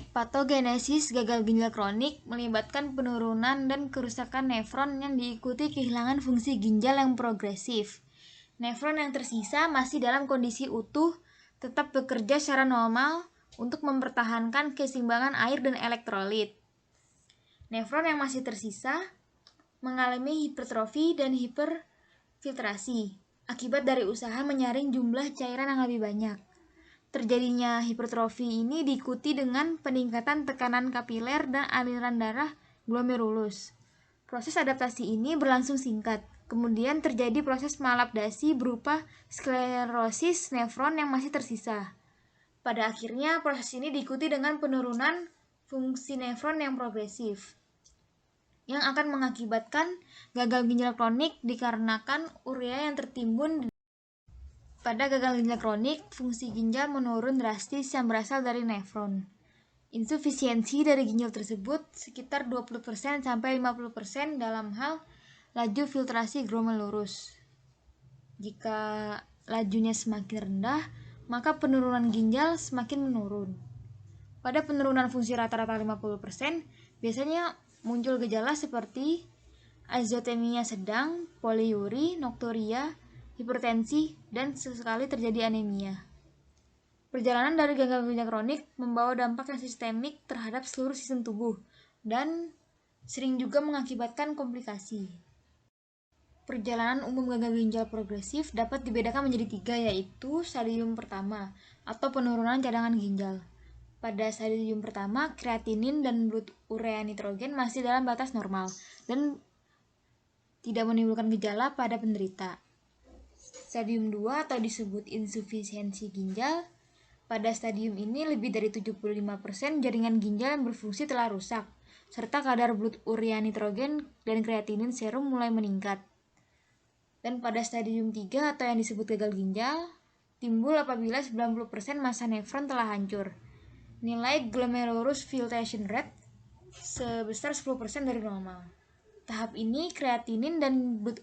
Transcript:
Patogenesis gagal ginjal kronik melibatkan penurunan dan kerusakan nefron yang diikuti kehilangan fungsi ginjal yang progresif. Nefron yang tersisa masih dalam kondisi utuh, tetap bekerja secara normal untuk mempertahankan keseimbangan air dan elektrolit. Nefron yang masih tersisa mengalami hipertrofi dan hiperfiltrasi akibat dari usaha menyaring jumlah cairan yang lebih banyak. Terjadinya hipertrofi ini diikuti dengan peningkatan tekanan kapiler dan aliran darah glomerulus. Proses adaptasi ini berlangsung singkat. Kemudian terjadi proses malabdasi berupa sklerosis nefron yang masih tersisa. Pada akhirnya proses ini diikuti dengan penurunan fungsi nefron yang progresif, yang akan mengakibatkan gagal ginjal kronik dikarenakan urea yang tertimbun. Pada gagal ginjal kronik, fungsi ginjal menurun drastis yang berasal dari nefron. Insufisiensi dari ginjal tersebut sekitar 20% sampai 50% dalam hal laju filtrasi glomerulus. Jika lajunya semakin rendah, maka penurunan ginjal semakin menurun. Pada penurunan fungsi rata-rata 50%, biasanya muncul gejala seperti azotemia sedang, poliuri, nokturia, hipertensi, dan sesekali terjadi anemia. Perjalanan dari gagal ginjal kronik membawa dampak yang sistemik terhadap seluruh sistem tubuh dan sering juga mengakibatkan komplikasi. Perjalanan umum gagal ginjal progresif dapat dibedakan menjadi 3, yaitu stadium pertama atau penurunan cadangan ginjal. Pada stadium pertama, kreatinin dan blood urea nitrogen masih dalam batas normal dan tidak menimbulkan gejala pada penderita. Stadium 2 atau disebut insufisiensi ginjal. Pada stadium ini lebih dari 75% jaringan ginjal yang berfungsi telah rusak, serta kadar blood urea nitrogen dan kreatinin serum mulai meningkat. Dan pada stadium 3 atau yang disebut gagal ginjal, timbul apabila 90% massa nefron telah hancur. Nilai glomerulus filtration rate sebesar 10% dari normal. Tahap ini kreatinin dan blood